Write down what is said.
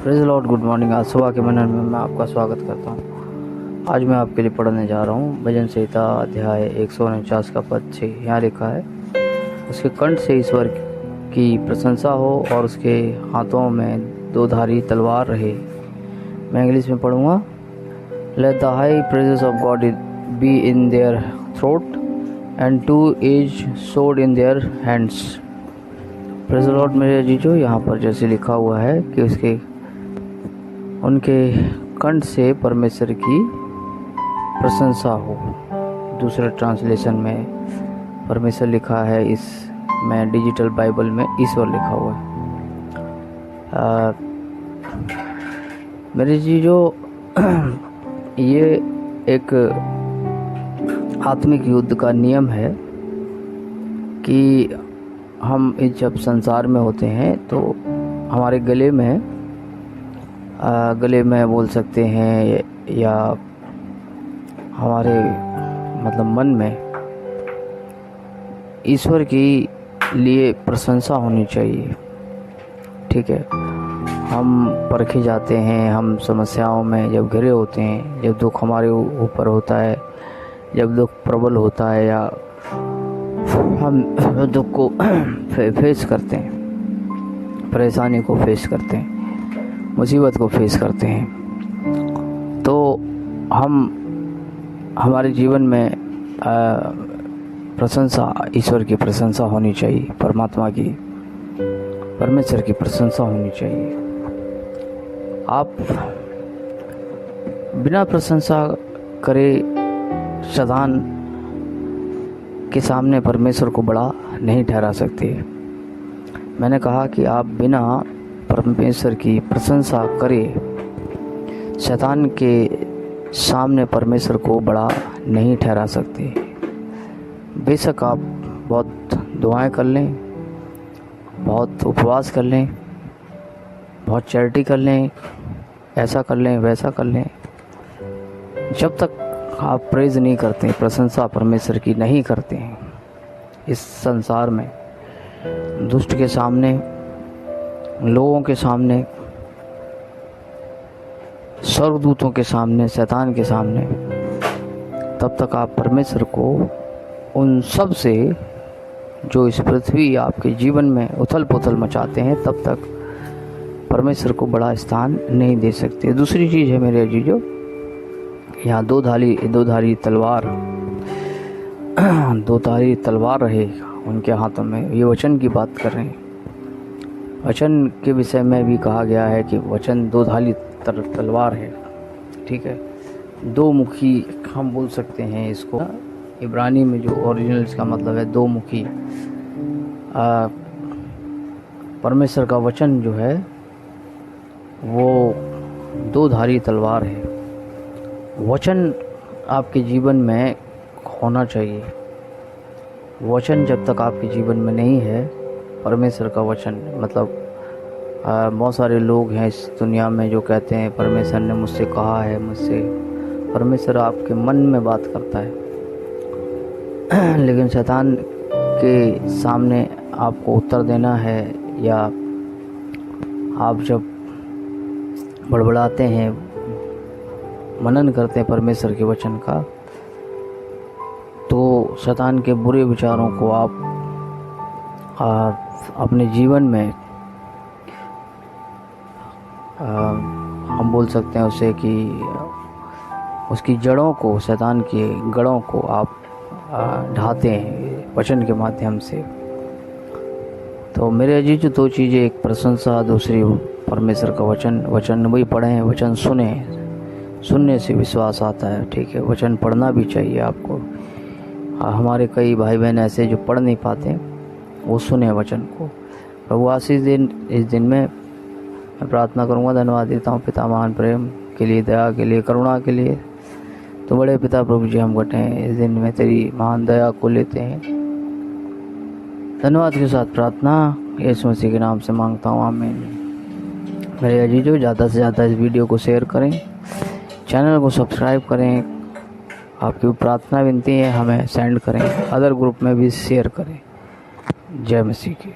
Praise Lord, good morning. आज सुबह के मनन में मैं आपका स्वागत करता हूँ। आज मैं आपके लिए पढ़ने जा रहा हूँ भजन संहिता अध्याय 149 का पद 6। यहाँ लिखा है, उसके कंठ से ईश्वर की प्रशंसा हो और उसके हाथों में दो धारी तलवार रहे। मैं इंग्लिश में पढ़ूँगा। Let the high praises of God be in their throat and two एज sword in their hands. Praise the Lord मेरे अजीजों, यहाँ पर जैसे लिखा हुआ है कि उनके कंठ से परमेश्वर की प्रशंसा हो। दूसरे ट्रांसलेशन में परमेश्वर लिखा है, इस में डिजिटल बाइबल में ईश्वर लिखा हुआ है। मेरे चीज़ों, ये एक आत्मिक युद्ध का नियम है कि हम जब संसार में होते हैं तो हमारे गले में बोल सकते हैं या हमारे मन में ईश्वर की लिए प्रशंसा होनी चाहिए। ठीक है, हम परखे जाते हैं, हम समस्याओं में जब घिरे होते हैं, जब दुख हमारे ऊपर होता है, जब दुख प्रबल होता है या हम दुख को फेस करते हैं, परेशानी को फेस करते हैं, मुसीबत को फेस करते हैं, तो हमारे जीवन में प्रशंसा, ईश्वर की प्रशंसा होनी चाहिए, परमेश्वर की प्रशंसा होनी चाहिए। आप बिना प्रशंसा करे शैतान के सामने परमेश्वर को बड़ा नहीं ठहरा सकते। मैंने कहा कि आप बिना परमेश्वर की प्रशंसा करें शैतान के सामने परमेश्वर को बड़ा नहीं ठहरा सकते। बेशक आप बहुत दुआएं कर लें, बहुत उपवास कर लें, बहुत चैरिटी कर लें, ऐसा कर लें, वैसा कर लें, जब तक आप प्रेज़ नहीं करते, प्रशंसा परमेश्वर की नहीं करते हैं, इस संसार में दुष्ट के सामने, लोगों के सामने, स्वर्गदूतों के सामने, शैतान के सामने, तब तक आप परमेश्वर को उन सब से जो इस पृथ्वी आपके जीवन में उथल पुथल मचाते हैं, तब तक परमेश्वर को बड़ा स्थान नहीं दे सकते। दूसरी चीज़ है मेरे अजीजों, यहाँ दो धारी तलवार रहे उनके हाथों में। ये वचन की बात कर रहे हैं। वचन के विषय में भी कहा गया है कि वचन दो धारी तलवार है। ठीक है, दो मुखी हम बोल सकते हैं इसको। इब्रानी में जो ओरिजिनल इसका मतलब है दो मुखी। परमेश्वर का वचन जो है वो दो धारी तलवार है। वचन आपके जीवन में होना चाहिए। वचन जब तक आपके जीवन में नहीं है, परमेश्वर का वचन बहुत सारे लोग हैं इस दुनिया में जो कहते हैं परमेश्वर ने मुझसे कहा है, परमेश्वर आपके मन में बात करता है, लेकिन शैतान के सामने आपको उत्तर देना है, या आप जब बड़बड़ाते हैं, मनन करते हैं परमेश्वर के वचन का, तो शैतान के बुरे विचारों को आप अपने जीवन में हम बोल सकते हैं उसे कि उसकी जड़ों को, शैतान की गड़ों को आप ढाते हैं वचन के माध्यम से। तो मेरे अजीज, दो चीज़ें, एक प्रशंसा, दूसरी परमेश्वर का वचन वही पढ़ें, वचन सुनने से विश्वास आता है। ठीक है, वचन पढ़ना भी चाहिए आपको। हमारे कई भाई बहन ऐसे जो पढ़ नहीं पाते, वो सुने वचन को। प्रभु आशीष दिन, इस दिन में मैं प्रार्थना करूंगा, धन्यवाद देता हूँ पिता महान प्रेम के लिए, दया के लिए, करुणा के लिए। तो बड़े पिता प्रभु जी, हम घटे इस दिन में तेरी महान दया को लेते हैं। धन्यवाद के साथ प्रार्थना यीशु मसीह के नाम से मांगता हूँ, आमीन। मेरे अजीजों, ज़्यादा से ज़्यादा इस वीडियो को शेयर करें, चैनल को सब्सक्राइब करें। आपकी प्रार्थना विनती है, हमें सेंड करें, अदर ग्रुप में भी शेयर करें। जय मसीह की।